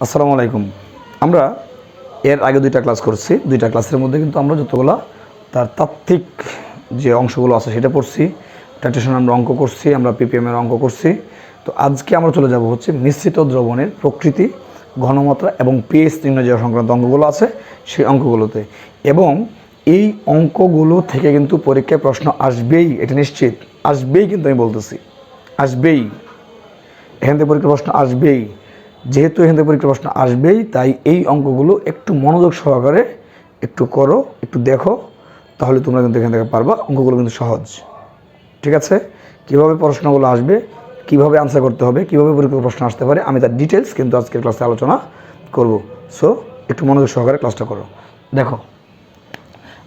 আসসালামু আলাইকুম। আমরা এর আগে দুইটা ক্লাস করছি। দুইটা ক্লাসের মধ্যে কিন্তু আমরা যতগুলো তার তাত্ত্বিক যে অংশগুলো আছে সেটা পড়ছি। টাইট্রেশন আমরা অঙ্ক করছি, আমরা পিপিএমের অঙ্ক করছি। তো আজকে আমরা চলে যাব হচ্ছে মিশ্রিত দ্রবণের প্রকৃতি, ঘনমাত্রা এবং পিএইচ নির্ণয় যে সংক্রান্ত অঙ্কগুলো আছে সেই অঙ্কগুলোতে। এবং এই অঙ্কগুলো থেকে কিন্তু পরীক্ষায় প্রশ্ন আসবেই, এটা নিশ্চিত আসবেই, কিন্তু আমি বলতেছি আসবেই, এখান থেকে পরীক্ষার প্রশ্ন আসবেই। যেহেতু এখান থেকে পরীক্ষার প্রশ্ন আসবেই, তাই এই অঙ্কগুলো একটু মনোযোগ সহকারে একটু করো, একটু দেখো, তাহলে তোমরা কিন্তু এখান থেকে পারবা। অঙ্কগুলো কিন্তু সহজ, ঠিক আছে? কীভাবে প্রশ্নগুলো আসবে, কীভাবে আনসার করতে হবে, কীভাবে পরীক্ষার প্রশ্ন আসতে পারে, আমি তার ডিটেলস কিন্তু আজকের ক্লাসে আলোচনা করব। সো একটু মনোযোগ সহকারে ক্লাসটা করো। দেখো,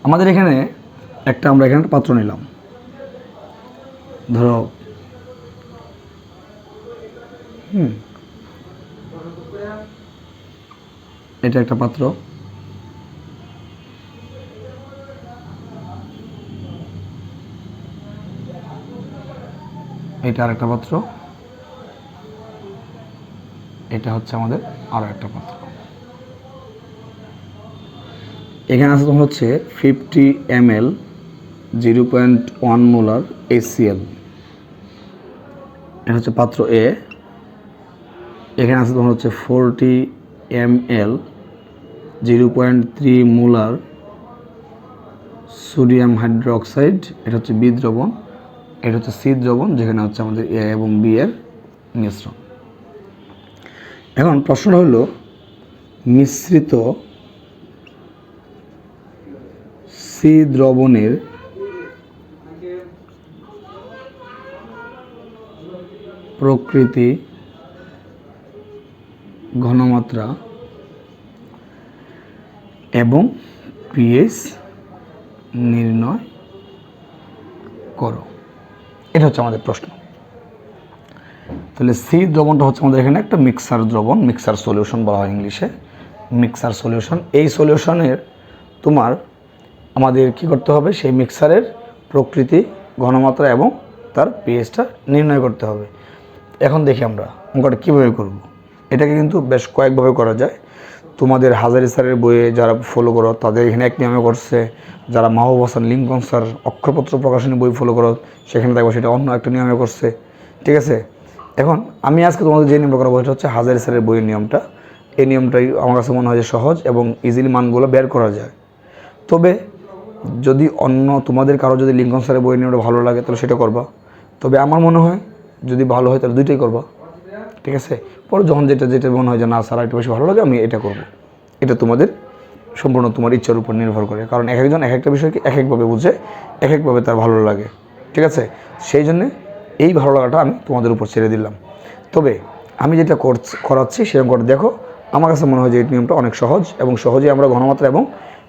আমাদের এখানে আমরা এখানে একটা পাত্র নিলাম। ধরো এটা একটা পাত্র, এটা আর একটা পাত্র, এটা হচ্ছে আমাদের আরও একটা পাত্র। এখানে আছে তোমার হচ্ছে 50 ml 0.1 মোলার HCl, এটা হচ্ছে পাত্র এ। এখানে আছে তোমার হচ্ছে 40 ml 0.3 মোলার সোডিয়াম হাইড্রোক্সাইড, এটা হচ্ছে বি দ্রবণ। এটা হচ্ছে সি দ্রবণ, যেখানে হচ্ছে আমাদের এ এবং বি এর মিশ্রণ। এখন প্রশ্নটা হলো, মিশ্রিত সি দ্রবণের প্রকৃতি, ঘনমাত্রা এবং পিএইচ নির্ণয় করো। এটা হচ্ছে আমাদের প্রশ্ন। তাহলে সি দ্রবণটা হচ্ছে আমাদের এখানে একটা মিক্সার দ্রবণ, মিক্সার সলিউশন বলা হয় ইংলিশে, মিক্সার সলিউশন। এই সলিউশনের তোমার আমাদের কি করতে হবে, সেই মিক্সারের প্রকৃতি, ঘনমাত্রা এবং তার পিএইচটা নির্ণয় করতে হবে। এখন দেখি আমরা অঙ্কটা কীভাবে করব। এটাকে কিন্তু বেশ কয়েকভাবে করা যায়। তোমাদের হাজারি স্যারের বইয়ে যারা ফলো করো তাদের এখানে এক নিয়মে করছে, যারা মাহবুব হাসান লিঙ্কন স্যার অক্ষরপত্র প্রকাশনী বই ফলো করো সেখানে দেখবো সেটা অন্য একটা নিয়মে করছে, ঠিক আছে? এখন আমি আজকে তোমাদের যে নিয়মটা করাবো সেটা হচ্ছে হাজারি স্যারের বইয়ের নিয়মটা। এই নিয়মটাই আমার কাছে মনে হয় যে সহজ এবং ইজিলি মানগুলো বের করা যায়। তবে যদি অন্য তোমাদের কারো যদি লিঙ্কন স্যারের বইয়ের নিয়মটা ভালো লাগে তাহলে সেটা করবা। তবে আমার মনে হয় যদি ভালো হয় তাহলে দুইটাই করবা, ঠিক আছে? পরে যখন যেটা মনে হয় যে না স্যার একটু বেশি ভালো লাগে আমি এটা করব, এটা তোমাদের সম্পূর্ণ তোমার ইচ্ছার উপর নির্ভর করে। কারণ এক একজন এক একটা বিষয়কে এক একভাবে বুঝে, এক একভাবে তার ভালো লাগে, ঠিক আছে? সেই জন্যে এই ভালো লাগাটা আমি তোমাদের উপর ছেড়ে দিলাম। তবে আমি যেটা করাচ্ছি সেরকম করে দেখো। আমার কাছে মনে হয় যে এই নিয়মটা অনেক সহজ এবং সহজেই আমরা ঘনমাত্রা এবং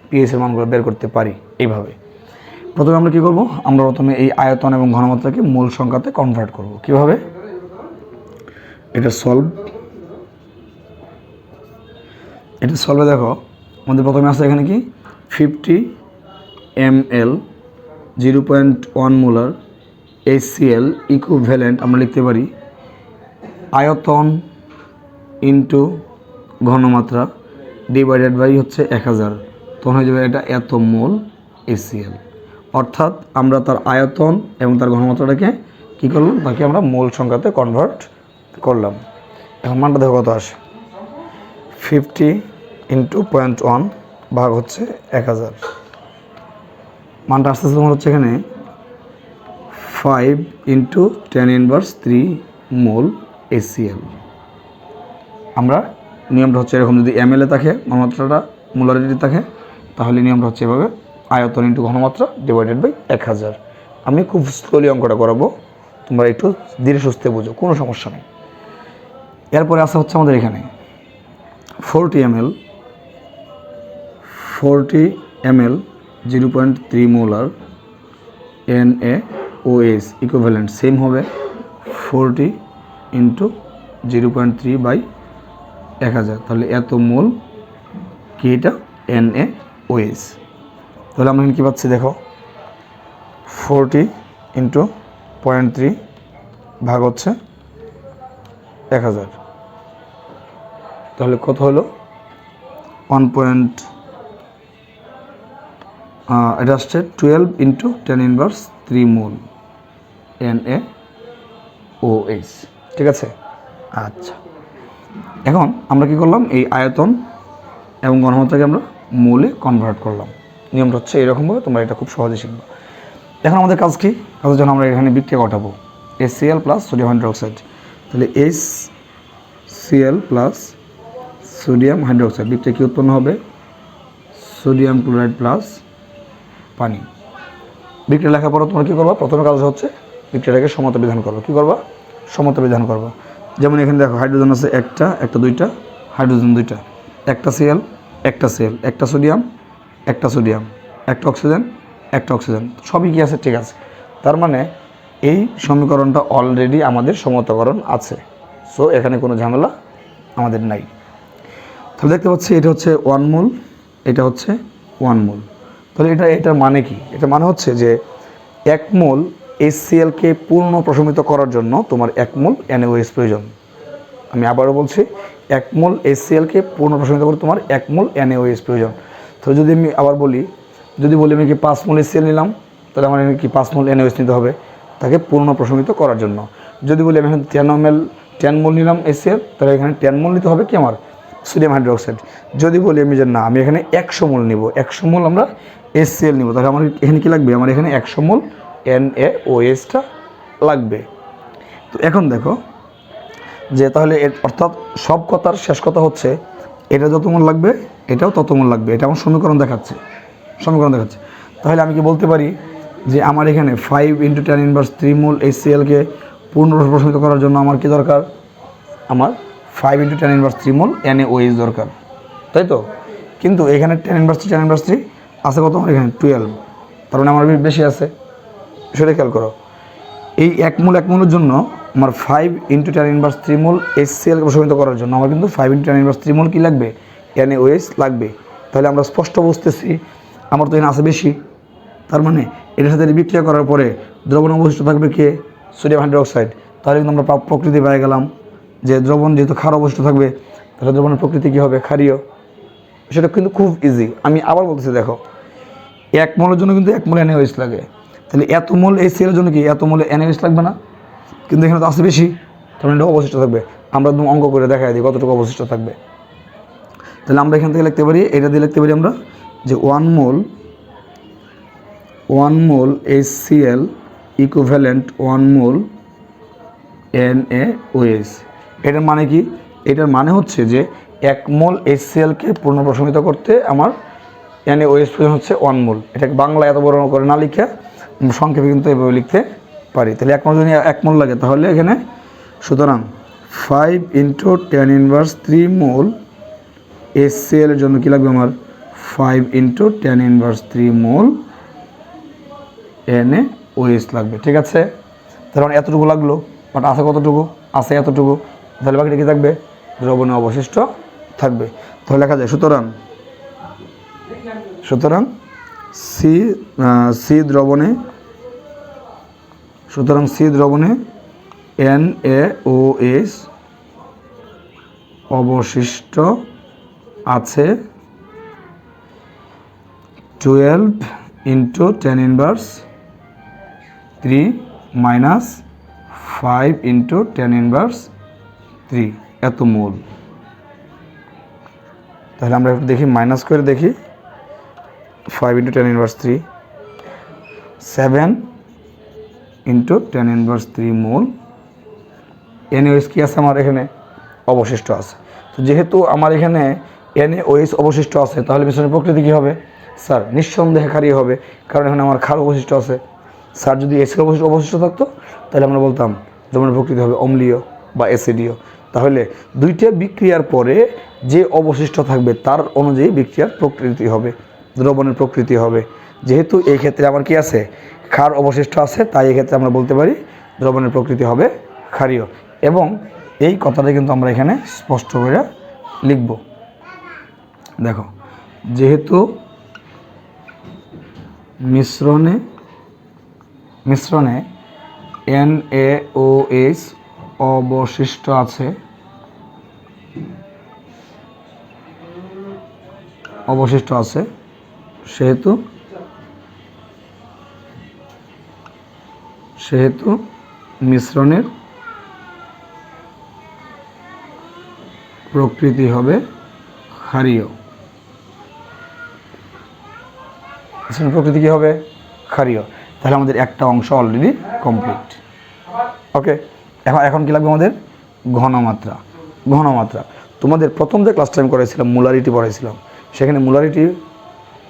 পিএইচের মানগুলো বের করতে পারি এইভাবে। প্রথমে আমরা কী করব, আমরা প্রথমে এই আয়তন এবং ঘনমাত্রাকে মূল সংখ্যাতে কনভার্ট করব। কীভাবে? এটা সলভে দেখো, আমাদের প্রথমে আছে এখানে কি 50 ml 0.1 মোলার HCl ইকুইভ্যালেন্ট আমরা লিখতে পারি আয়তন ইন্টু ঘনমাত্রা ডিভাইডেড বাই হচ্ছে 1000, তখন হয়ে যাবে এটা এত মোল HCl। অর্থাৎ আমরা তার আয়তন এবং তার ঘনমাত্রাটাকে কী করলাম, তাকে আমরা মোল সংখ্যাতে কনভার্ট করলাম। এখন মানটা দেখো কত আসে, 50 ইন্টু 0.1 ভাগ হচ্ছে 1000, মানটা আসতে তোমার হচ্ছে এখানে 5 ইন্টু 10⁻³ মোল HCl। আমরা নিয়মটা হচ্ছে এরকম, যদি ml এ থাকে ঘনমাত্রাটা মোলারিটি থাকে তাহলে নিয়মটা হচ্ছে এভাবে আয়তন ইন্টু ঘনমাত্রা ডিভাইডেড বাই 1000। আমি খুব স্লোলি অঙ্কটা করাবো, তোমরা একটু ধীরে সুস্থে বুঝো, কোনো সমস্যা নেই। এরপরে আসা হচ্ছে আমাদের এখানে 40 ml 0.3 molar NaOH equivalent same হবে 40 ইন্টু 0.3 বাই 1000, তাহলে এত মোল কি এটা NaOH। তাহলে আমরা কী পাচ্ছি দেখো, 40 ইন্টু 0.3 ভাগ হচ্ছে 1000, তাহলে কত হলো 1 পয়েন্ট এটা আসছে 12 ইন্টু 10⁻³ মোল NaOH, ঠিক আছে। আচ্ছা, এখন আমরা কি করলাম, এই আয়তন এবং ঘনমাত্রাকে আমরা মোলে কনভার্ট করলাম। নিয়মটা হচ্ছে এরকমভাবে, তোমরা এটা খুব সহজে শিখবে। এখন আমাদের কাজ কি, কাজের জন্য আমরা এখানে বিক্রিয়া ঘটাবো HCl প্লাস সোডিয়াম হাইড্রোক্সাইড। তাহলে HCl প্লাস সোডিয়াম হাইড্রোক্সাইড বিক্রিয়া কী উৎপন্ন হবে, সোডিয়াম ক্লোরাইড প্লাস পানি। বিক্রিয়া লেখার পর তোমরা কী করবা, প্রথমে কাজ হচ্ছে বিক্রিয়াটাকে সমতা বিধান করবো। কী করবা, সমতা বিধান করবা। যেমন এখানে দেখো হাইড্রোজেন আছে একটা দুইটা, হাইড্রোজেন দুইটা, একটা Cl একটা Cl, একটা সোডিয়াম একটা সোডিয়াম, একটা অক্সিজেন একটা অক্সিজেন, সবই কি আছে, ঠিক আছে। তার মানে এই সমীকরণটা অলরেডি আমাদের সমতাকরণ আছে, সো এখানে কোনো ঝামেলা আমাদের নাই। তাহলে দেখতে পাচ্ছি এটা হচ্ছে 1 মোল, এটা হচ্ছে 1 মোল। তাহলে এটার মানে কি, এটা মানে হচ্ছে যে 1 মোল HClকে পূর্ণ প্রশমিত করার জন্য তোমার 1 মোল NaOH প্রয়োজন। আমি আবারও বলছি, 1 মোল HClকে পূর্ণ প্রশমিত করতে তোমার 1 মোল NaOH প্রয়োজন। তো যদি আমি আবার বলি, আমি কি 5 মোল HCl নিলাম, তাহলে আমার কি 5 মোল NaOH নিতে হবে তাকে পূর্ণ প্রশমিত করার জন্য। যদি বলি আমি এখানে 10 মোল নিলাম HCl, তাহলে এখানে 10 মোল নিতে হবে কি আমার সোডিয়াম হাইড্রোক্সাইড। যদি বলি আমি যে না, আমি এখানে 100 মোল নিব, 100 মোল আমরা HCl নিব, তাহলে আমার এখানে কি লাগবে, আমার এখানে 100 মোল NaOHটা লাগবে। তো এখন দেখো যে তাহলে অর্থাৎ সব কথার শেষ কথা হচ্ছে এটা যত মোল লাগবে এটাও তত মোল লাগবে, এটা আমার সমীকরণ দেখাচ্ছে। তাহলে আমি কি বলতে পারি যে আমার এখানে 5 × 10⁻³ মোল HClকে পূর্ণ প্রশমিত করার জন্য আমার কি দরকার, আমার 5 × 10⁻³ মোল NaOH দরকার, তাই তো। কিন্তু এখানে 10⁻³ আছে কত, আমার এখানে 12, তার মানে আমার বেশি আছে, সেটা খেয়াল করো। এই 1 মোলের জন্য আমার 5 × 10⁻³ মোল HClকে প্রশমিত করার জন্য আমার কিন্তু 5 × 10⁻³ মোল কী লাগবে, NaOH লাগবে। তাহলে আমরা স্পষ্ট বুঝতেছি আমার তো এখানে আছে বেশি, তার মানে এটার সাথে বিক্রিয়া করার পরে দ্রবণ অবশিষ্ট থাকবে কে, সোডিয়াম হাইড্রোক্সাইড। তাহলে কিন্তু আমরা প্রকৃতি পেয়ে গেলাম যে দ্রবণ যেহেতু ক্ষার অবশিষ্ট থাকবে, তাহলে দ্রবণের প্রকৃতি কী হবে, ক্ষারীয়। সেটা কিন্তু খুব ইজি। আমি আবার বলতেছি, দেখো 1 মোলের জন্য কিন্তু 1 মোল NaOH লাগে, তাহলে এত মোল HCl এর জন্য কি এত মোল NaOH লাগবে না, কিন্তু এখানে তো আছে বেশি, তাহলে এটা অবশিষ্ট থাকবে। আমরা একদম অঙ্ক করে দেখাই দিই কতটুকু অবশিষ্ট থাকবে। তাহলে আমরা এখান থেকে লিখতে পারি, এটা দিয়ে লিখতে পারি আমরা যে 1 মোল HCl ইকুইভ্যালেন্ট 1 মোল NaOH। এটার মানে কি, এটার মানে হচ্ছে যে 1 মোল HClকে পূর্ণ প্রশমিত করতে আমার NaOH প্রয়োজন হচ্ছে 1 মোল। এটাকে বাংলা এত বড় করে না লিখে সংক্ষেপে কিন্তু এভাবে লিখতে পারি। তাহলে 1 মোল যদি 1 মোল লাগে, তাহলে এখানে সুতরাং 5 × 10⁻³ মোল HCl এর জন্য কী লাগবে আমার, 5 × 10⁻³ মোল NaOH লাগবে, ঠিক আছে। তাহলে এতটুকু লাগলো, বাট আছে কতটুকু, আছে এতটুকু, তাহলে বাকিটা কী থাকবে, দ্রবণে অবশিষ্ট থাকবে। তাহলে লেখা যায় সুতরাং সি দ্রবণে NaOH অবশিষ্ট আছে 12 × 10⁻³ মাইনাস 5 × 10⁻³ এত মোল। তাহলে আমরা একটু দেখি, মাইনাস করে দেখি, 5 × 10⁻³ 7 × 10⁻³ মোল NaOH কি আছে আমার এখানে অবশিষ্ট আছে। তো যেহেতু আমার এখানে NaOH অবশিষ্ট আছে, তাহলে মিশ্রণের প্রকৃতি কী হবে স্যার, নিঃসন্দেহে ক্ষারীয় হবে, কারণ এখানে আমার ক্ষার অবশিষ্ট আছে। স্যার যদি HCl অবশিষ্ট থাকতো, তাহলে আমরা বলতাম দ্রবণের প্রকৃতি হবে অম্লীয় বা অ্যাসিডীয়। তাহলে দুইটা বিক্রিয়ার পরে যে অবশিষ্ট থাকবে তার অনুযায়ী বিক্রিয়ার প্রকৃতি হবে, দ্রবণের প্রকৃতি হবে। যেহেতু এই ক্ষেত্রে আমার কি আছে, ক্ষার অবশিষ্ট আছে, তাই এক্ষেত্রে আমরা বলতে পারি দ্রবণের প্রকৃতি হবে ক্ষারীয়। এবং এই কথাটা কিন্তু আমরা এখানে স্পষ্ট করে লিখব। দেখো, যেহেতু মিশ্রণে NaOH অবশিষ্ট আছে, অবশিষ্ট আছে সেহেতু মিশ্রণের প্রকৃতি হবে ক্ষারীয়। মিশ্রণের প্রকৃতি কী হবে? ক্ষারীয়। তাহলে আমাদের একটা অংশ অলরেডি কমপ্লিট। ওকে, এখন কী লাগবে আমাদের? ঘনমাত্রা। তোমাদের প্রথম যে ক্লাসটা আমি করেছিলাম মোলারিটি পড়াইছিলাম, সেখানে মোলারিটি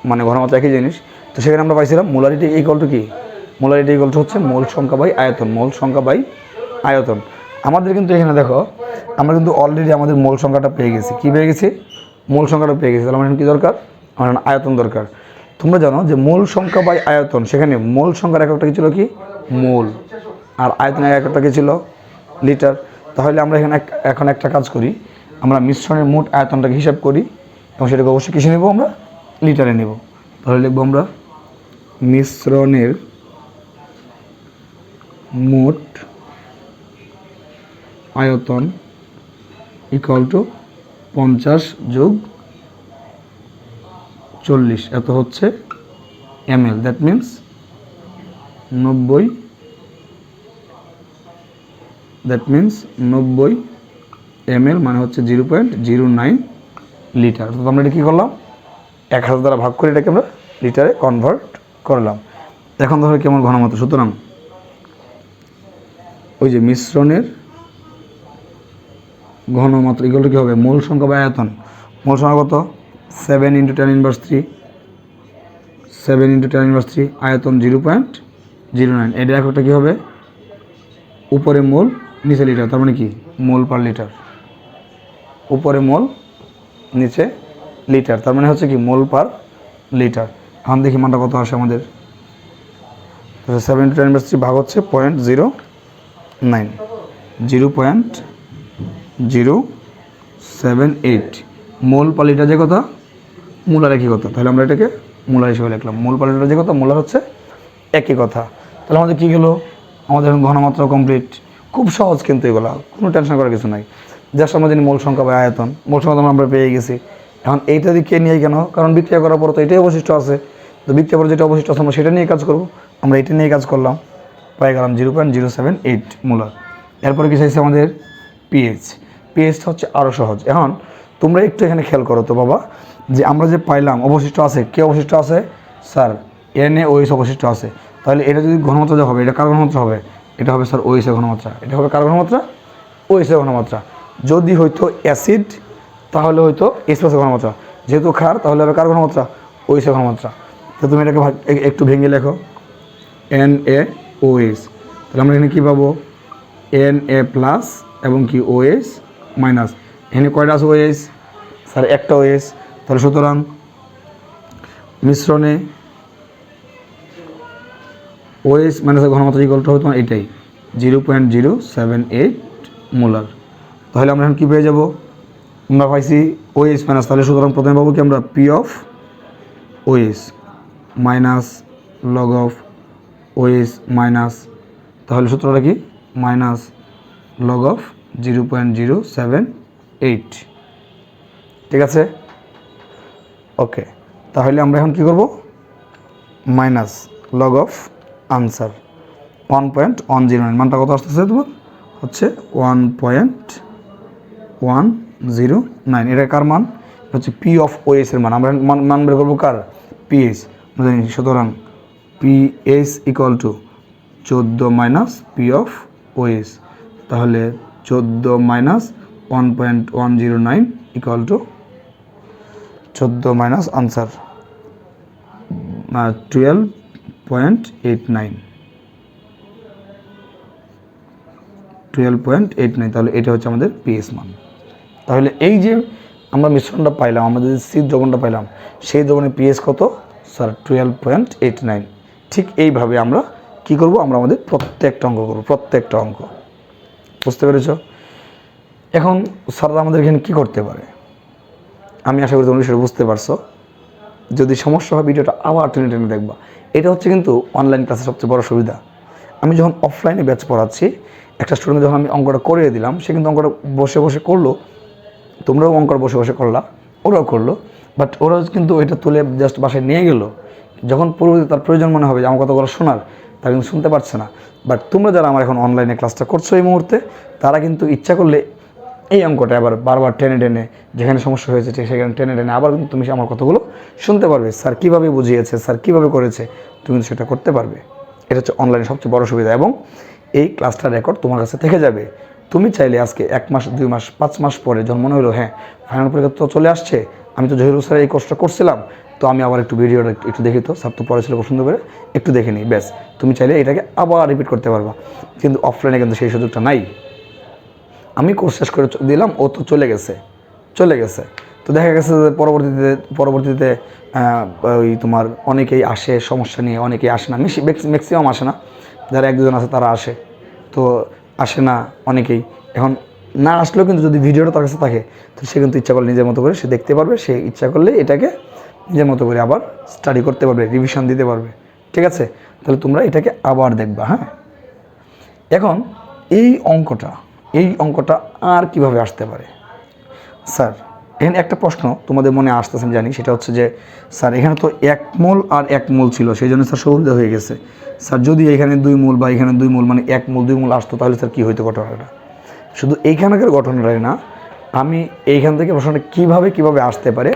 মানে ঘনমাত্রা একই জিনিস। তো সেখানে আমরা পাইছিলাম মোলারিটি ইকুয়াল টু কি? মোলারিটি ইকুয়াল টু হচ্ছে মোল সংখ্যা বাই আয়তন। আমাদের কিন্তু এখানে দেখো, আমরা কিন্তু অলরেডি আমাদের মোল সংখ্যাটা পেয়ে গেছি। কী পেয়ে গেছি? মোল সংখ্যাটা পেয়ে গেছি। তাহলে আমার এখন কী দরকার? আমার আয়তন দরকার। তোমরা জানো যে মোল সংখ্যা বাই আয়তন, সেখানে মোল সংখ্যার এককটা কী ছিল? কি মোল। আর আয়তনের এককটা কী ছিল? লিটার। তাহলে আমরা এখন একটা কাজ করি, আমরা মিশ্রণের মোট আয়তনটাকে হিসাব করি এবং সেটাকে অবশ্যই কিসে নেব? আমরা লিটারে নেব। তাহলে লিখব আমরা মিশ্রণের মোট আয়তন ইকুয়াল টু 50 যোগ 40, এত হচ্ছে ml। দ্যাট মিন্স 90 ml মানে হচ্ছে 0.09 লিটার। তো আমরা এটা কী করলাম? 1000 দ্বারা ভাগ করে এটাকে আমরা লিটারে কনভার্ট করলাম। এখন ধরো কেমন ঘনমাত্রা। সুতরাং ওই যে মিশ্রণের ঘনমাত্রা ইকুয়াল টু কী হবে? মোল সংখ্যা বা আয়তন। মোল সংখ্যা কত? 7 × 10⁻³ 7 × 10⁻³ আয়তন 0.09। এটা একটা কী হবে? উপরে মোল নিচে লিটার, তার মানে কি মোল পার লিটার। উপরে মোল নিচে লিটার, তার মানে হচ্ছে কি মোল পার লিটার। এখন দেখি মানটা কত আসে আমাদের। 7 × 10⁻³ ভাগ হচ্ছে 0.09, 0.078 মোল পার লিটার। যে কথা মোলার একই কথা, তাহলে আমরা এটাকে মোলার হিসেবে লিখলাম। মোল পার লিটার যে কথা, মোলার হচ্ছে একই কথা। তাহলে আমাদের কী গেলো? আমাদের এখন ঘনমাত্রা কমপ্লিট। খুব সহজ কিন্তু এগুলো, কোনো টেনশন করার কিছু নাই। জাস্ট আমরা জানি মোল সংখ্যা বা আয়তন। মোল সংখ্যা আমরা পেয়ে গেছি। এখন এইটা দিকে নিয়ে কেন? কারণ বিক্রিয়া করার পর তো এটাই অবশিষ্ট আছে। তো বিক্রিয়া পরে যেটা অবশিষ্ট আছে আমরা সেটা নিয়ে কাজ করব। আমরা এটা নিয়ে কাজ করলাম, পাই গেলাম 0.078 মোলার। এরপরে কী চাইছে আমাদের? পিএইচটা হচ্ছে আরও সহজ। এখন তোমরা একটু এখানে খেয়াল করো তো বাবা, যে আমরা যে পাইলাম অবশিষ্ট আছে, কে অবশিষ্ট আছে? স্যার NaOH অবশিষ্ট আছে। তাহলে এটা যদি ঘনমাত্রা যা হবে, এটা কার ঘনমাত্রা হবে? এটা হবে স্যার OH এর ঘনমাত্রা। এটা হবে কার ঘনমাত্রা? OH এর ঘনমাত্রা। যদি হয়তো অ্যাসিড তাহলে হয়তো H+ এর ঘনমাত্রা। যেহেতু ক্ষার তাহলে হবে কার ঘনমাত্রা? OH এর ঘনমাত্রা। তো তুমি এটাকে একটু ভেঙে লেখো, NaOH। তাহলে আমরা এখানে কী পাবো? Na+ এবং কি OH মাইনাস। এখানে কয়টা আছে OH? স্যার একটা OH। তাহলে সুতরাং মিশ্রণে OH মাইনাসের ঘনমাত্রা ইকুয়ালটা হতো এটাই 0.078 মোলার। তাহলে আমরা এখন কী পেয়ে যাব? আমরা পাইছি OH মাইনাস। তাহলে সুতরাং প্রথমে পাবো কি আমরা? P(OH) minus log(OH) minus. তাহলে সূত্রটা কি? মাইনাস log(0.078) ঠিক আছে? ওকে, তাহলে আমরা এখন কী করব? Minus log of answer 1.109। মানটা কত আসতেছে তোমার? হচ্ছে 1.109। এটা কার মান? হচ্ছে P(OH) এর মান। আমরা মান বের করবো কার? pH জানি। সুতরাং pH equal to 14 minus P(OH)। তাহলে 14 minus 1.109 equal to 14 minus answer 12.89। তাহলে এটা হচ্ছে আমাদের পিএস মান। তাহলে এই যে আমরা মিশ্রণটা পাইলাম, আমাদের যে সিড দ্রবণটা পাইলাম, সেই দ্রবণের পিএস কত? স্যার 12.89। ঠিক এইভাবে আমরা কি করব? আমরা আমাদের প্রত্যেকটা অঙ্ক করব, প্রত্যেকটা অঙ্ক। বুঝতে পেরেছ? এখন স্যাররা আমাদের এখানে কী করতে পারে? আমি আশা করি তোমরা সেটা বুঝতে পারছো। যদি সমস্যা হয় ভিডিওটা আবার টেনে টেনে দেখবা। এটা হচ্ছে কিন্তু অনলাইন ক্লাসের সবচেয়ে বড় সুবিধা। আমি যখন অফলাইনে ব্যাচ পড়াচ্ছি, একটা স্টুডেন্ট যখন আমি অঙ্কটা করিয়ে দিলাম, সে কিন্তু অঙ্কটা বসে বসে করলো। তোমরাও অঙ্কটা বসে বসে করলা, ওরাও করলো। বাট ওরা কিন্তু এটা তুলে জাস্ট বাসায় নিয়ে গেল, যখন পরবর্তীতে তার প্রয়োজন মনে হবে যে আমার কথাগুলো শোনার, তারা কিন্তু শুনতে পারছে না। বাট তোমরা যারা আমার এখন অনলাইনে ক্লাসটা করছো এই মুহূর্তে, তারা কিন্তু ইচ্ছা করলে এই অঙ্কটা আবার বারবার টেনে টেনে, যেখানে সমস্যা হয়েছে ঠিক সেখানে টেনে টেনে আবার কিন্তু তুমি আমার কথাগুলো শুনতে পারবে। স্যার কীভাবে বুঝিয়েছে, স্যার কীভাবে করেছে, তুমি কিন্তু সেটা করতে পারবে। এটা হচ্ছে অনলাইনে সবচেয়ে বড় সুবিধা। এবং এই ক্লাসটার রেকর্ড তোমার কাছে থেকে যাবে। তুমি চাইলে আজকে 1 মাস 2 মাস 5 মাস পরে যখন মনে হলো হ্যাঁ ফাইনাল পরীক্ষা তো চলে আসছে, আমি তো জহিরুল স্যার এই কোর্সটা করছিলাম, তো আমি আবার একটু ভিডিওটা একটু দেখি, তো স্যার তো পড়েছিল পছন্দ করে একটু দেখে নিই, ব্যাস তুমি চাইলে এটাকে আবার রিপিট করতে পারবা। কিন্তু অফলাইনে কিন্তু সেই সুযোগটা নাই। আমি কোর্স শেষ করে দিলাম, ও তো চলে গেছে। তো দেখা গেছে যে পরবর্তীতে ওই তোমার অনেকেই আসে সমস্যা নিয়ে, অনেকেই আসে না, ম্যাক্সিমাম আসে না, যারা 1-2 জন আছে তারা আসে, তো আসে না অনেকেই। এখন না আসলেও কিন্তু যদি ভিডিওটা তার কাছে থাকে, তো সে কিন্তু ইচ্ছা করলে নিজের মতো করে সে দেখতে পারবে, সে ইচ্ছা করলে এটাকে নিজের মতো করে আবার স্টাডি করতে পারবে, রিভিশন দিতে পারবে। ঠিক আছে, তাহলে তোমরা এটাকে আবার দেখবা। হ্যাঁ, এখন এই অঙ্কটা আর কিভাবে আসতে পারে স্যার? এখানে একটা প্রশ্ন তোমাদের মনে আসতেছে আমি জানি, সেটা হচ্ছে যে স্যার এখানে তো 1 মোল আর 1 মোল ছিল, সেই জন্য স্যার সুবিধা হয়ে গেছে। স্যার যদি এখানে 2 মোল বা এখানে 2 মোল মানে 1 মোল 2 মোল আসতো, তাহলে স্যার কী হইতো ঘটনাটা? শুধু এইখানকার ঘটনাটাই না, আমি এইখান থেকে প্রশ্নটা কীভাবে আসতে পারে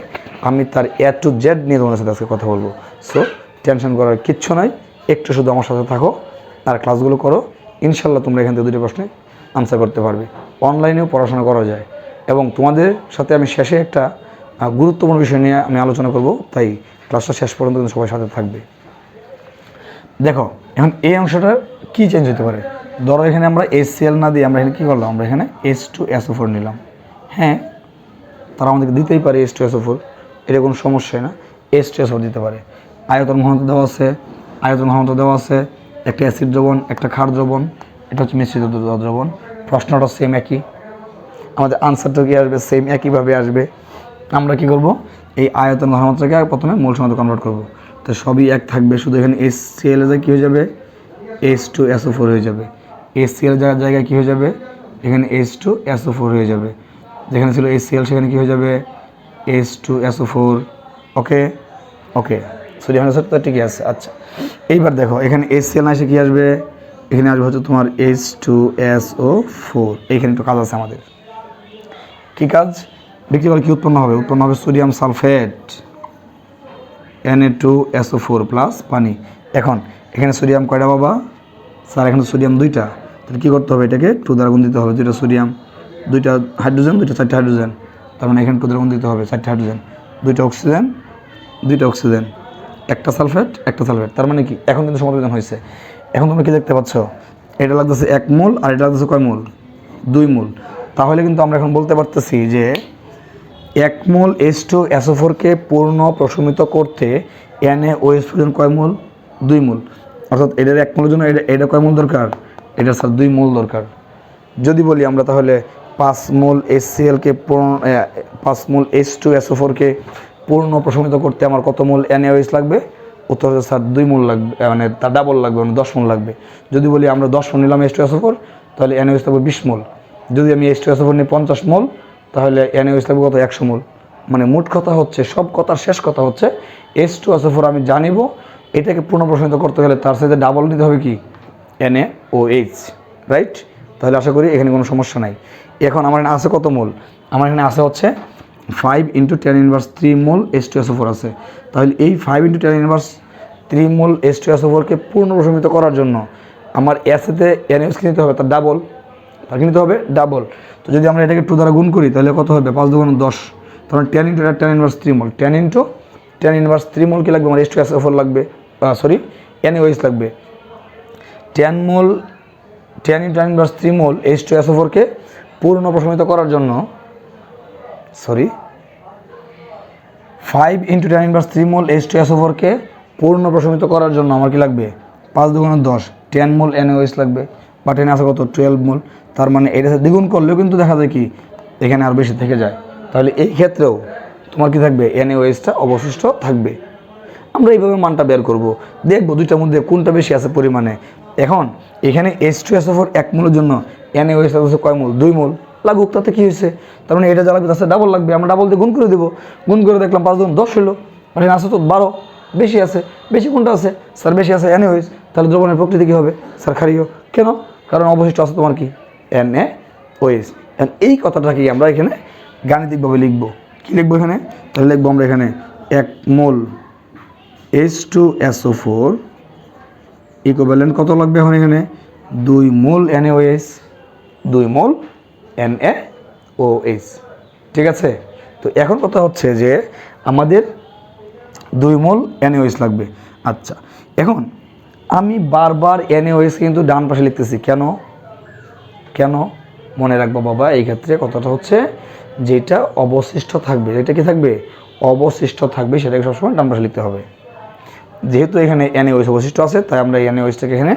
আমি তার A to Z নিয়ে তোমাদের সাথে আজকে কথা বলবো। সো টেনশন করার কিচ্ছু নাই, একটু শুধু আমার সাথে থাকো আর ক্লাসগুলো করো, ইনশাল্লাহ তোমরা এখান থেকে 2টি প্রশ্নে আনসার করতে পারবে। অনলাইনেও পড়াশোনা করা যায়। এবং তোমাদের সাথে আমি শেষে একটা গুরুত্বপূর্ণ বিষয় নিয়ে আমি আলোচনা করব, তাই ক্লাসটা শেষ পর্যন্ত কিন্তু সবাই সাথে থাকবে। দেখো এখন এই অংশটার কী চেঞ্জ হতে পারে? ধরো এখানে আমরা HCl না দিয়ে আমরা এখানে কী করলাম, আমরা এখানে H2SO4 নিলাম। হ্যাঁ, তারা আমাদেরকে দিতেই পারে H2SO4, এটা কোনো সমস্যা না, H2SO4 দিতে পারে। আয়তন ঘনত্ব দেওয়া আছে, একটা অ্যাসিড দ্রবণ, একটা ক্ষার দ্রবণ, এটা হচ্ছে মিশ্রিত দ্রবণ। প্রশ্নটা সেম একই, আমাদের আনসারটা কী আসবে, সেম একইভাবে আসবে। আমরা কি করব, এই আয়তন ঘনমাত্রাকে প্রথমে মোল সংখ্যাতে কনভার্ট করব, তো সবই এক থাকবে, শুধু এখানে HCl এর জায়গায় কী হয়ে যাবে, H2SO4 হয়ে যাবে। HCl জায়গায় কী হয়ে যাবে, এখানে H2SO4 হয়ে যাবে। যেখানে ছিল HCl সেখানে কী হয়ে যাবে, H2SO4। ওকে সোডিয়াম হাইড্রোক্সাইড তো ঠিকই আছে। আচ্ছা, এইবার দেখো এখানে HCl না এসে কী আসবে, এখানে আসবে হচ্ছে তোমার H2SO4। এইখানে একটু কাজ আছে আমাদের। কী কাজ? বিক্রিয়ার কী উৎপন্ন হবে সোডিয়াম সালফেট Na2SO4 প্লাস পানি। এখন এখানে সোডিয়াম কয়টা বাবা? স্যার এখানে সোডিয়াম 2টা, তাহলে কী করতে হবে, এটাকে 2 দ্বারা গুণ দিতে হবে। 2টা সোডিয়াম, 2টা হাইড্রোজেন, 2টা 4টে হাইড্রোজেন, তার মানে এখানে 2 দ্বারা গুণ দিতে হবে, 4টে হাইড্রোজেন, 2টা অক্সিজেন, একটা সালফেট, তার মানে কি এখন কিন্তু সমবেদন হয়েছে। এখন তোমরা কি দেখতে পাচ্ছ, এটা লাগতেছে 1 মোল আর এটা লাগতেছে কয় মোল, 2 মোল। তাহলে কিন্তু আমরা এখন বলতে পারতেছি যে 1 মোল H2SO4 কে পূর্ণ প্রশমিত করতে NaOH পর্যন্ত কয় মোল, 2 মোল। অর্থাৎ এটার 1 মোলের জন্য এটা কয় মোল দরকার, এটা স্যার 2 মোল দরকার। যদি বলি আমরা তাহলে 5 মোল HCl কে 5 মোল H2SO4 কে পূর্ণ প্রশমিত করতে আমার কত মোল NaOH লাগবে? উত্তর হচ্ছে স্যার 2 মোল লাগবে, মানে তার ডাবল লাগবে, মানে 10 মোল লাগবে। যদি বলি আমরা 10 মোল নিলাম H2SO4, তাহলে NaOH লাগবে 20 মোল। যদি আমি H2SO4 নিই 50 মোল, তাহলে NaOH লাগবে কত, 100 মোল। মানে মোট কথা হচ্ছে, সব কথার শেষ কথা হচ্ছে, H2SO4 আমি জানিব এটাকে পূর্ণ প্রশমিত করতে হলে তার সাথে ডাবল নিতে হবে কি, NaOH, রাইট? তাহলে আশা করি এখানে কোনো সমস্যা নাই। এখন আমার এখানে আছে কত মোল, আমার এখানে আছে হচ্ছে 5 × 10⁻³ মোল H2SO4 আছে। তাহলে এই 5 × 10⁻³ মোল H2SO4 কে পূর্ণ প্রশমিত করার জন্য আমার এসেতে NaOH নিতে হবে তার ডাবল, তার কি নিতে হবে, ডাবল। তো যদি আমরা এটাকে 2 দ্বারা গুণ করি তাহলে কত হবে, 5 × 10, তখন 10 × 10⁻³ মোল, 10 × 10⁻³ মোল কি লাগবে, আমার H2SO4 লাগবে, NaOH লাগবে। 10 মোল 10 × 10⁻³ মোল H2SO4 কে পূর্ণ প্রশমিত করার জন্য, 5 × 10⁻³ মোল H2SO4 কে পূর্ণ প্রশমিত করার জন্য আমার কি লাগবে, 5 × 10, 10 মোল NaOH লাগবে। বা 10 আছে কত, 12 মোল। তার মানে এটা দ্বিগুণ করলেও কিন্তু দেখা যায় কি এখানে আর বেশি থেকে যায়। তাহলে এই ক্ষেত্রেও তোমার কি থাকবে, NaOHটা অবশিষ্ট থাকবে। আমরা এইভাবে মানটা বের করব, দেখব দুইটার মধ্যে কোনটা বেশি আছে পরিমাণে। এখন এখানে H2SO4 1 মোলের জন্য NaOH লাগছে কয় মোল, 2 মোল। লাগুক, তাতে কী হয়েছে? তার মানে এটা যা লাগবে তার সাথে ডাবল লাগবে, আমরা ডাবল দিয়ে গুণ করে দেবো। গুণ করে দেখলাম 5 গুণ 10 হলো, মানে আছে তো 12, বেশি আছে। বেশি কোনটা আছে স্যার? বেশি আছে NaOH। তাহলে দ্রবণের প্রকৃতি কী হবে স্যার? ক্ষারীয়। কেন? কারণ অবশিষ্ট আছে তোমার কি NaOH। এই কথাটাকে আমরা এখানে গাণিতিকভাবে লিখবো। কী লিখবো এখানে? তাহলে লিখবো আমরা এখানে 1 মোল H2SO4 ইকুইভ্যালেন্ট কত লাগবে এখন এখানে? 2 মোল NaOH, 2 মোল NaOH। ঠিক আছে? তো এখন কথা হচ্ছে যে আমাদের 2 মোল NaOH লাগবে। আচ্ছা, এখন আমি বারবার NaOH কিন্তু ডান পাশে লিখতেছি কেন? কেন মনে রাখবো বাবা, এই ক্ষেত্রে কথাটা হচ্ছে যেটা অবশিষ্ট থাকবে, যেটা কি থাকবে? অবশিষ্ট থাকবে, সেটাকে সবসময় ডান পাশে লিখতে হবে। যেহেতু এখানে NaOH অবশিষ্ট আছে, তাই আমরা NaOHটাকে এখানে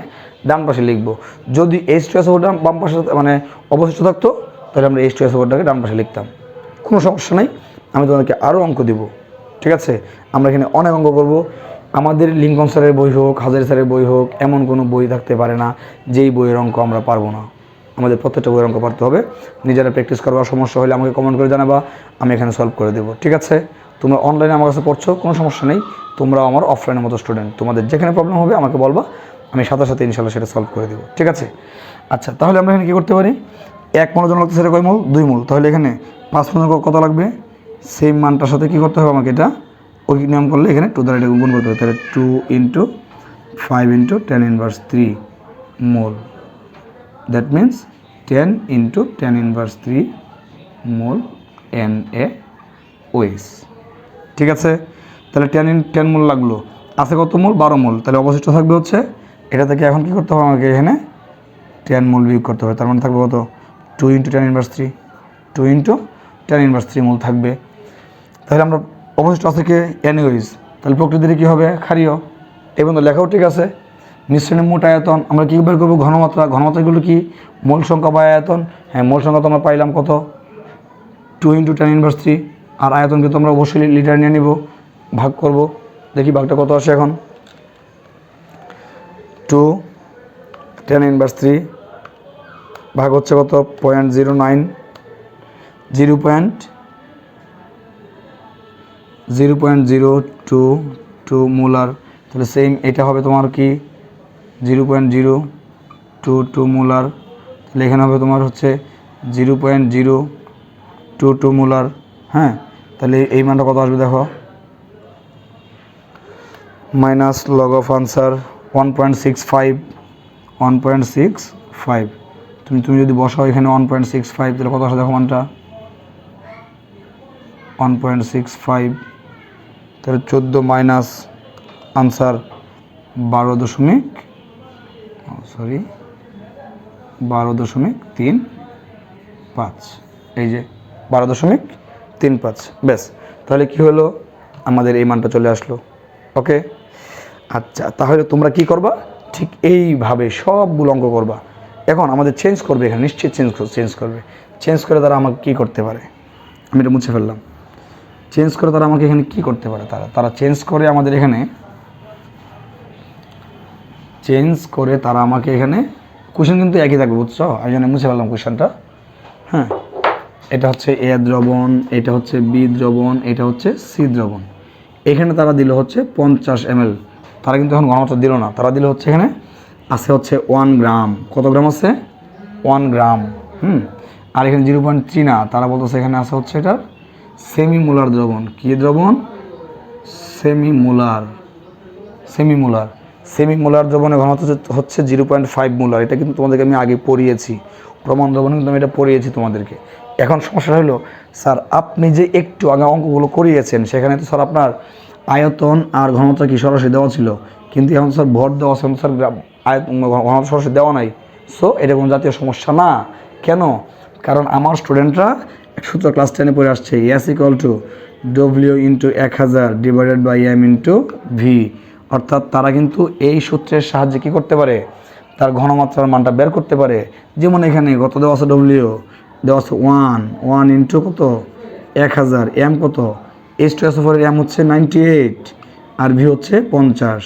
ডান পাশে লিখবো। যদি H2SO4 বাম পাশে মানে অবশিষ্ট থাকতো, তাহলে আমরা H2SO4টাকে ডান পাশে লিখতাম। কোনো সমস্যা নাই, আমি তোমাদেরকে আরও অঙ্ক দেব। ঠিক আছে? আমরা এখানে অনেক অঙ্ক করব। আমাদের লিঙ্কন স্যারের বই হোক, হাজারি স্যারের বই হোক, এমন কোনো বই থাকতে পারে না যেই বইয়ের অঙ্ক আমরা পারবো না। আমাদের প্রত্যেকটা বইয়ের অঙ্ক পারতে হবে। নিজেরা প্র্যাকটিস করবার সমস্যা হলে আমাকে কমেন্ট করে জানাবা, আমি এখানে সলভ করে দেবো। ঠিক আছে? তোমরা অনলাইনে আমার কাছে পড়ছো, কোনো সমস্যা নেই। তোমরাও আমার অফলাইনের মতো স্টুডেন্ট, তোমাদের যেখানে প্রবলেম হবে আমাকে বলবা, আমি সাথে সাথে ইনশাল্লাহ সেটা সলভ করে দেবো। ঠিক আছে? আচ্ছা, তাহলে আমরা এখানে কী করতে পারি? 1 মোলের জন্য লাগতেছে কয় মোল? 2 মোল। তাহলে এখানে 5 মোলের কত লাগবে? সেম মানটার সাথে কী করতে হবে আমাকে? এটা ওই নিয়ম করলে এখানে 2 দ্বারা এটা গুণ করতে হবে। তাহলে 2 × 5 × 10⁻³ মোল। That means 10 × 10⁻³ mole NaOH। ঠিক আছে? তাহলে 10 মোল লাগলো, আছে কত মোল? 12 মোল। তাহলে অবশিষ্ট থাকবে হচ্ছে এটা থেকে। এখন কী করতে হবে আমাকে? এখানে 10 মোল বিয়োগ করতে হবে। তার মানে থাকবে কত? 2 × 10⁻³, 2 × 10⁻³ মোল থাকবে। তাহলে আমরা অবশিষ্ট আছে কি? NaOH। তাহলে প্রকৃতির কী হবে? ক্ষারীয়। এই পর্যন্ত লেখাও ঠিক আছে। মিশ্রণের মোট আয়তন আমরা কী বের করবো? ঘনমাত্রা। ঘনমাত্রাগুলো কি? মোল সংখ্যা বা আয়তন। হ্যাঁ, মোল সংখ্যা তো আমরা পাইলাম কত? 2 × 10⁻³। আর আয়তনকে তো আমরা অবশ্যই লিটার নিয়ে নিব, ভাগ করব। দেখি ভাগটা কত আসে এখন। 2 10⁻³ ভাগ হচ্ছে কত? 0.09, 0.022 মোলার। তাহলে সেম এটা হবে তোমার কি? 0.022 মোলার। তাহলে এখানে হবে তোমার হচ্ছে 0.022 মোলার। হ্যাঁ, তাহলে এই মানটা কত আসবে দেখো? Minus log of answer 1.65, 1.65। তুমি যদি বসাও এখানে 1.65, তাহলে কত আসে দেখো মানটা? 1.65। তাহলে 14 মাইনাস আনসার 12.35। এই যে 12.35। ব্যাস, তাহলে কি হলো? আমাদের এই মানটা চলে আসলো। ওকে, আচ্ছা, তাহলে তোমরা কি করবা? ঠিক এইভাবে সবগুলো অঙ্ক করবা। এখন আমাদের চেঞ্জ করবে এখানে, নিশ্চিত চেঞ্জ করবে। চেঞ্জ করে তারা আমাকে কী করতে পারে? আমি এটা মুছে ফেললাম। চেঞ্জ করে তারা আমাকে এখানে কী করতে পারে? তারা চেঞ্জ করে আমাদের এখানে, তারা আমাকে এখানে কোশ্চেন কিন্তু একই থাকবে, বুঝছো? আমি জন্য মুছে ফেললাম কোশ্চেনটা। হ্যাঁ, এটা হচ্ছে A দ্রবণ, এটা হচ্ছে B দ্রবণ, এটা হচ্ছে C দ্রবণ। এখানে তারা দিল হচ্ছে 50 ml। তারা কিন্তু এখন ঘনমাত্রা দিল না, তারা দিল হচ্ছে এখানে আছে হচ্ছে 1 গ্রাম। কত গ্রাম আছে? 1 গ্রাম। আর এখানে 0.3 না, তারা বলতেছে এখানে আছে হচ্ছে এটা সেমিমোলার দ্রবণ। কি দ্রবণ? সেমিমোলার দ্রবণের ঘনত্ব হচ্ছে 0.5 মোলার। এটা কিন্তু তোমাদেরকে আমি আগে পড়িয়েছি, প্রমাণ দ্রবণে কিন্তু আমি এটা পড়িয়েছি তোমাদেরকে। এখন সমস্যা হলো স্যার আপনি যে একটু আগে অঙ্কগুলো করিয়েছেন সেখানে তো স্যার আপনার আয়তন আর ঘনত্ব কি সরাসরি দেওয়া ছিল, কিন্তু এখন স্যার ভর দেওয়া আছে, স্যার ঘনত্ব সরাসরি দেওয়া নাই। সো এটা কোনো জাতীয় সমস্যা না। কেন? কারণ আমার স্টুডেন্টরা সূত্র ক্লাস 10-এ পড়ে আসছে, S = W × 1000 / M × V। অর্থাৎ তারা কিন্তু এই সূত্রের সাহায্যে কী করতে পারে? তার ঘনমাত্রার মানটা বের করতে পারে। যেমন এখানে কত দেওয়া আছে? W দেওয়া আছে 1 × কত? 1000। M কত? H2SO4 এর M হচ্ছে 98 আর V হচ্ছে 50।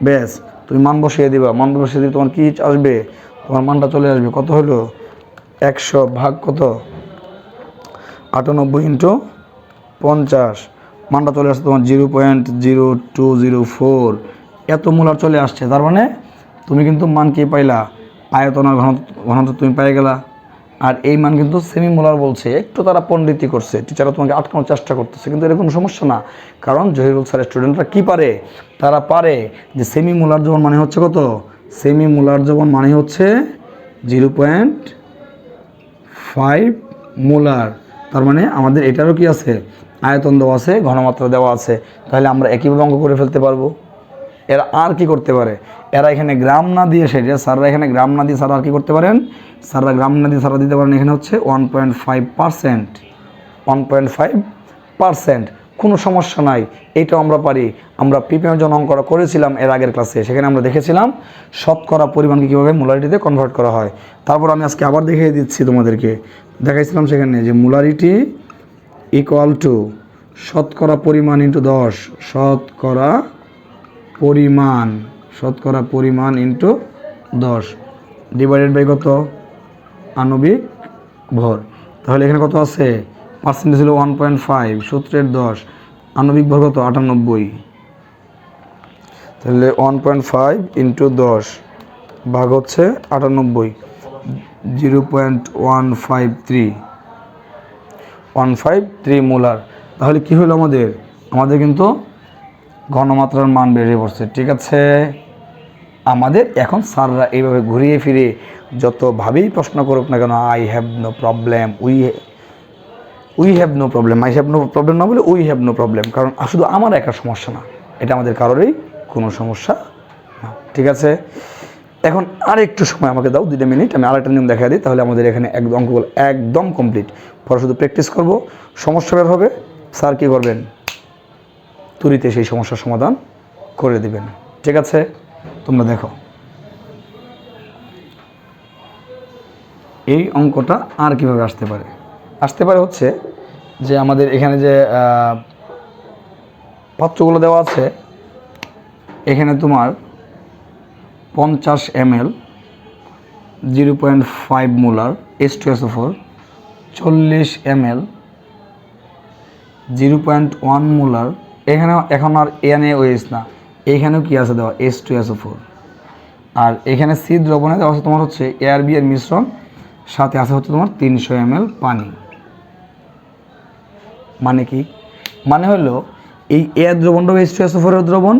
ব্যাস, তুমি মান বসিয়ে দিবা। মান বসিয়ে দিলে তোমার কী আসবে? তোমার মানটা চলে আসবে কত হলো? 100 ভাগ কত? 98 × 50 মানটা চলে আসছে তোমার 0.0204 এত মোলার চলে আসছে। তার মানে তুমি কিন্তু মান কি পাইলা, আয়তন আর ঘনত্ব তুমি পেয়ে গেলা। আর এই মান কিন্তু সেমি মোলার বলছে, একটু তারা পণ্ডিতি করছে, টিচাররা তোমাকে আটকানোর চেষ্টা করতেছে, কিন্তু এর কোনো সমস্যা না। কারণ জহিরুল স্যারের স্টুডেন্টরা কী পারে, তারা পারে যে সেমি মোলার যখন মানে হচ্ছে কত, সেমি মোলার যখন মানে হচ্ছে 0.5 মোলার। তার মানে আমাদের এটারও কি আছে, আয়তন দেওয়া আছে, ঘনমাত্রা দেওয়া আছে, তাহলে আমরা একইভাবে অঙ্ক করে ফেলতে পারবো। এরা আর কি করতে পারে, এরা এখানে গ্রাম না দিয়ে, সেটা স্যাররা এখানে গ্রাম না দিয়ে স্যাররা আর কি করতে পারেন, স্যাররা গ্রাম না দিয়ে স্যাররা দিতে পারেন এখানে হচ্ছে 1.5%। 1.5%, কোনো সমস্যা নাই, এইটাও আমরা পারি। আমরা পিপিএম যখন অঙ্ক করেছিলাম এর আগের ক্লাসে, সেখানে আমরা দেখেছিলাম শতকরা পরিমাণকে কীভাবে মোলারিটিতে কনভার্ট করা হয়। তারপর আমি আজকে আবার দেখিয়ে দিচ্ছি তোমাদেরকে, দেখাইছিলাম সেখানে যে মোলারিটি ইকুয়াল টু শতকরা পরিমাণ ইন্টু 10, শতকরা পরিমাণ ইন্টু 10 ডিভাইডেড বাই কত, আণবিক ভর। তাহলে এখানে কত আছে, পার্সেন্টেজ ছিল 1.5, সূত্রের 10, আণবিক ভর কত 98। তাহলে 1.5 ইন্টু 10 ভাগ হচ্ছে 98, 0.153 মোলার। তাহলে কি হলো আমাদের কিন্তু ঘনমাত্রার মান বেড়ে পড়ছে। ঠিক আছে, আমাদের এখন স্যাররা এইভাবে ঘুরিয়ে ফিরে যতভাবেই প্রশ্ন করুক না কেন, I have no problem, we have no problem, না বলে উই হ্যাভ নো প্রবলেম, কারণ শুধু আমার একা সমস্যা না, এটা আমাদের কারোরই কোনো সমস্যা না। ঠিক আছে, এখন আর একটু সময় আমাকে দাও, 2 মিনিট, আমি আরেকটা নিয়ম দেখা দিই, তাহলে আমাদের এখানে অঙ্কগুলো একদম কমপ্লিট। পরে শুধু প্র্যাকটিস করব, সমস্যা বের হবে, স্যার কী করবেন, তুরিতে সেই সমস্যার সমাধান করে দিবেন। ঠিক আছে, তোমরা দেখো এই অঙ্কটা আর কীভাবে আসতে পারে হচ্ছে যে আমাদের এখানে যে পাত্রগুলো দেওয়া আছে, এখানে তোমার 50 ml 0.5 molar H2SO4, 40 ml 0.1 molar, এখানে এখন আর NaOH না, এখানেও কি আছে দেওয়া H2SO4, আর এখানে সি দ্রবণে দেওয়া আছে তোমার হচ্ছে ArB এর মিশ্রণ, সাথে আছে হচ্ছে তোমার 300 ml পানি। মানে কি, মানে হলো এই এ দ্রবণটাও H2SO4 এর দ্রবণ,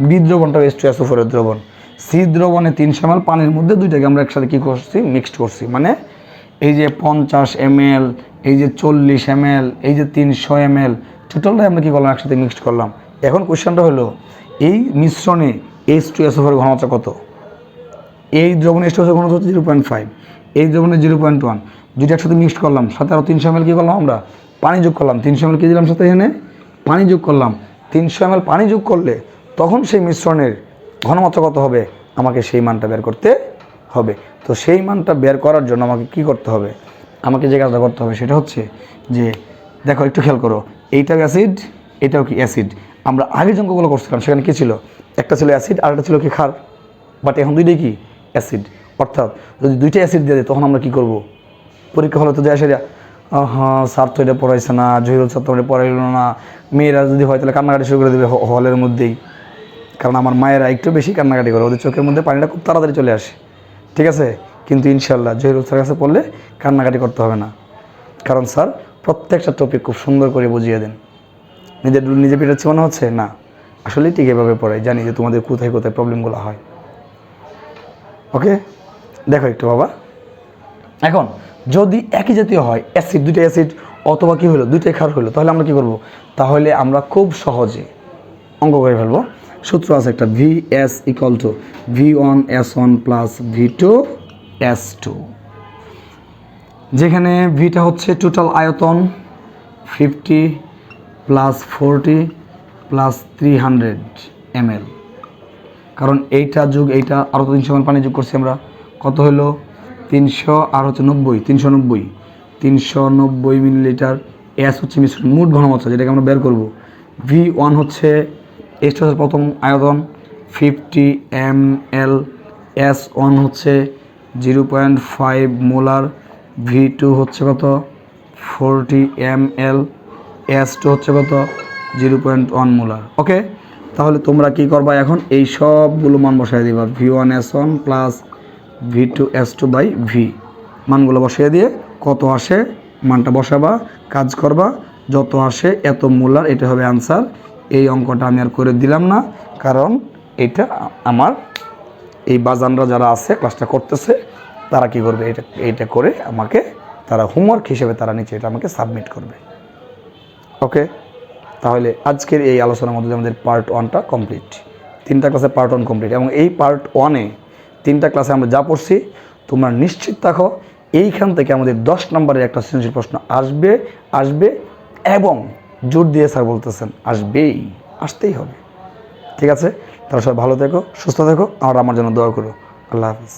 বি দ্রবণটাও H2SO4 এর দ্রবণ, সি দ্রবণে 300 ml পানির মধ্যে দুইটাকে আমরা একসাথে কী করছি, মিক্সড করছি। মানে এই যে 50 ml, এই যে 40 ml, এই যে 300 ml, টোটালটাই আমরা কী করলাম, একসাথে মিক্সড করলাম। এখন কোয়েশ্চেনটা হলো এই মিশ্রণে H2SO4 ঘনমাত্রা কত, এই দ্রবণে H2SO4 ঘনমাত্রা হচ্ছে 0.5, এই দ্রবণে 0.1, দুইটা একসাথে মিক্সড করলাম, সাথে আরও 300 ml কী করলাম, আমরা পানি যোগ করলাম, 300 ml কী দিলাম সাথে, এখানে পানি যোগ করলাম। 300 ml পানি যোগ করলে তখন সেই মিশ্রণের ঘনমাত্রা কত হবে, আমাকে সেই মানটা বের করতে হবে। তো সেই মানটা বের করার জন্য আমাকে কি করতে হবে, আমাকে যে কাজটা করতে হবে সেটা হচ্ছে যে দেখো একটু খেয়াল করো, এইটাও অ্যাসিড, এটাও কি অ্যাসিড। আমরা আগে যে অঙ্কগুলো করছিলাম সেখানে কী ছিল, একটা ছিল অ্যাসিড আর একটা ছিল কি ক্ষার, বাট এখন দুইটাই কি অ্যাসিড। অর্থাৎ যদি দুইটা অ্যাসিড দিয়ে দেয় তখন আমরা কী করব, পরীক্ষা হলে তো দেয় সেটা, হ্যাঁ স্যার তো এটা পড়াইছে না, জহিরুল স্যার তো এটা পড়াইল না, মেয়েরা যদি হয় তাহলে কান্নাকাটি শুরু করে দেবে হলের মধ্যেই। কারণ আমার মায়েরা একটু বেশি কান্নাকাটি করে, ওদের চোখের মধ্যে পানিটা খুব তাড়াতাড়ি চলে আসে। ঠিক আছে, কিন্তু ইনশাল্লাহ জহিরুল স্যারের কাছে পড়লে কান্নাকাটি করতে হবে না, কারণ স্যার প্রত্যেকটা টপিক খুব সুন্দর করে বুঝিয়ে দেন। নিজে পেটাচ্ছি মনে হচ্ছে না, আসলেই ঠিক এভাবে পড়াই, জানি যে তোমাদের কোথায় কোথায় প্রবলেমগুলো হয়। ওকে, দেখো একটু বাবা, এখন যদি একই জাতীয় হয়, অ্যাসিড, দুইটা অ্যাসিড অথবা কী হলো, দুইটাই ক্ষার হলো, তাহলে আমরা কী করব, তাহলে আমরা খুব সহজে অঙ্ক করে ফেলবো। সূত্র আছে একটা, VS equal to V1S1 plus V2S2, যেখানে ভিটা হচ্ছে টোটাল আয়তন 50 প্লাস 40 প্লাস 300 ml, কারণ এইটা যোগ এইটা আরও 300 ml পানি যোগ করছি আমরা, কত হলো 300 আর হচ্ছে 90, 390 মিলিলিটার। এস হচ্ছে মিশ্রণ মোট ঘনমাত্রা, যেটাকে আমরা বের করব। V1 হচ্ছে H2SO4 প্রথম আয়তন 50 ml, S1 হচ্ছে 0.5 মোলার, V2 হচ্ছে কত 40 ml, S2 হচ্ছে কত 0.1 মোলার। ওকে, তাহলে তোমরা কি করবা এখন এই সবগুলো মান বসাই দিবা, V1S1 প্লাস V2S2/V মানগুলো বসিয়ে দিয়ে কত আসে মানটা বসাবা, কাজ করবা, যত আসে এত মোলার, এটা হবে আনসার। এই অঙ্কটা আমি আর করে দিলাম না, কারণ এটা আমার এই বাজানরা যারা আছে ক্লাসটা করতেছে তারা কি করবে, এটা করে আমাকে তারা হোমওয়ার্ক হিসেবে তারা নিচে এটা আমাকে সাবমিট করবে। ওকে, তাহলে আজকের এই আলোচনার মধ্যে আমাদের পার্ট 1টা কমপ্লিট, 3টা ক্লাসে পার্ট 1 কমপ্লিট। এবং এই পার্ট 1-এ 3টা ক্লাসে আমরা যা পড়ছি তোমরা নিশ্চিত থাকো এইখান থেকে আমাদের 10 নম্বরের একটা সৃজনশীল প্রশ্ন আসবে এবং জোর দিয়ে স্যার বলতেছেন আসতেই হবে। ঠিক আছে, তাহলে সবাই ভালো থেকো, সুস্থ থেকো, আর আমার জন্য দোয়া করো। আল্লাহ হাফিজ।